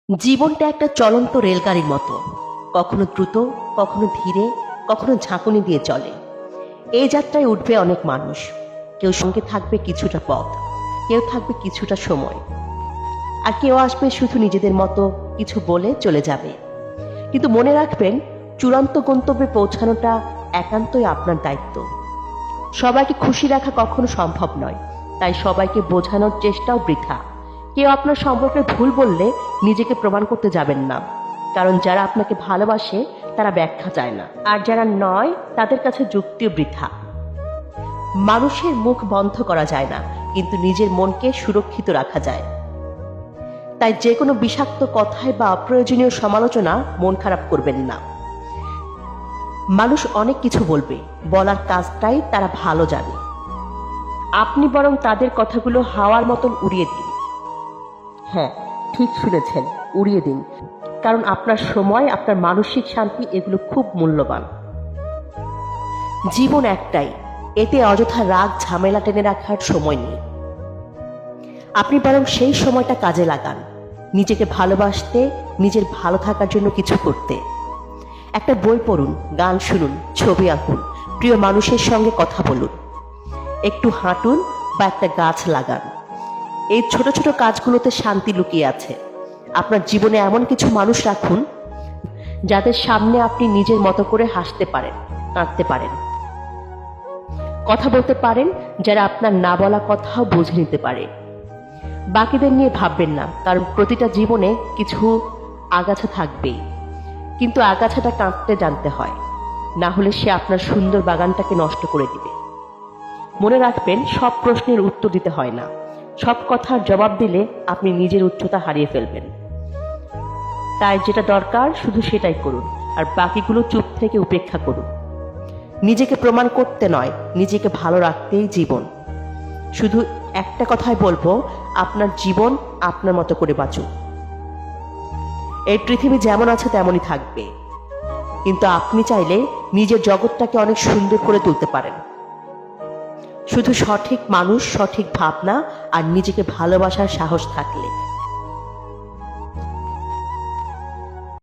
জীবনটা একটা চলন্ত রেলগাড়ির মতো, কখনো দ্রুত, কখনো ধীরে, কখনো ঝাঁকুনি দিয়ে চলে। এই যাত্রায় উঠবে অনেক মানুষ। কেউ সঙ্গে থাকবে কিছুটা পথ, কেউ থাকবে কিছুটা সময়, আর কেউ আসবে শুধু নিজেদের মতো কিছু বলে চলে যাবে। কিন্তু মনে রাখবেন, চূড়ান্ত গন্তব্যে পৌঁছানোটা একান্তই আপনার দায়িত্ব। সবাইকে খুশি রাখা কখনো সম্ভব নয়, তাই সবাইকে বোঝানোর চেষ্টাও বৃথা। কেউ আপনার সম্পর্কে ভুল বললে নিজেকে প্রমাণ করতে যাবেন না, কারণ যারা আপনাকে ভালোবাসে তারা ব্যাখ্যা চায় না, আর যারা নয় তাদের কাছে যুক্তিও বৃথা। মানুষের মুখ বন্ধ করা যায় না, কিন্তু নিজের মনকে সুরক্ষিত রাখা যায়। তাই যে কোনো বিষাক্ত কথায় বা অপ্রয়োজনীয় সমালোচনা মন খারাপ করবেন না। মানুষ অনেক কিছু বলবে, বলার কাজটাই তারা ভালো জানে। আপনি বরং তাদের কথাগুলো হাওয়ার মতন উড়িয়ে দিন। হ্যাঁ, ঠিক শুনেছেন, উড়িয়ে দিন। কারণ আপনার সময়, আপনার মানসিক শান্তি এগুলো খুব মূল্যবান। জীবন একটাই, এতে অযথা রাগ ঝামেলা টেনে রাখার সময় নেই। আপনি বরং সেই সময়টা কাজে লাগান, নিজেকে ভালোবাসতে, নিজের ভালো থাকার জন্য কিছু করতে। একটা বই পড়ুন, গান শুনুন, ছবি আঁকুন, প্রিয় মানুষের সঙ্গে কথা বলুন, একটু হাঁটুন বা একটা গাছ লাগান। এই ছোট ছোট কাজগুলোতে শান্তি লুকিয়ে আছে। আপনার জীবনে এমন কিছু মানুষ রাখুন যাদের সামনে আপনি নিজের মতো করে হাসতে পারেন, কাঁদতে পারেন, কথা বলতে পারেন, যারা আপনার না বলা কথাও বুঝে নিতে পারে। বাকিদের নিয়ে ভাববেন না, কারণ প্রতিটা জীবনে কিছু আগাছা থাকবেই, কিন্তু আগাছাটা কাঁদতে জানতে হয়, না হলে সে আপনার সুন্দর বাগানটাকে নষ্ট করে দিবে। মনে রাখবেন, সব প্রশ্নের উত্তর দিতে হয় না, সব কথার জবাব দিলে আপনি নিজের উচ্চতা হারিয়ে ফেলবেন। তাই যেটা দরকার শুধু সেটাই করুন, আর বাকিগুলো চুপ থেকে উপেক্ষা করুন। নিজেকে প্রমাণ করতে নয়, নিজেকে ভালো রাখতেই জীবন। শুধু একটা কথাই বলবো, আপনার জীবন আপনার মতো করে বাঁচুন। এই পৃথিবী যেমন আছে তেমনই থাকবে, কিন্তু আপনি চাইলে নিজের জগৎটাকে অনেক সুন্দর করে তুলতে পারেন। শুধু সঠিক মানুষ, সঠিক ভাবনা আর নিজেকে ভালোবাসার সাহস থাকলে।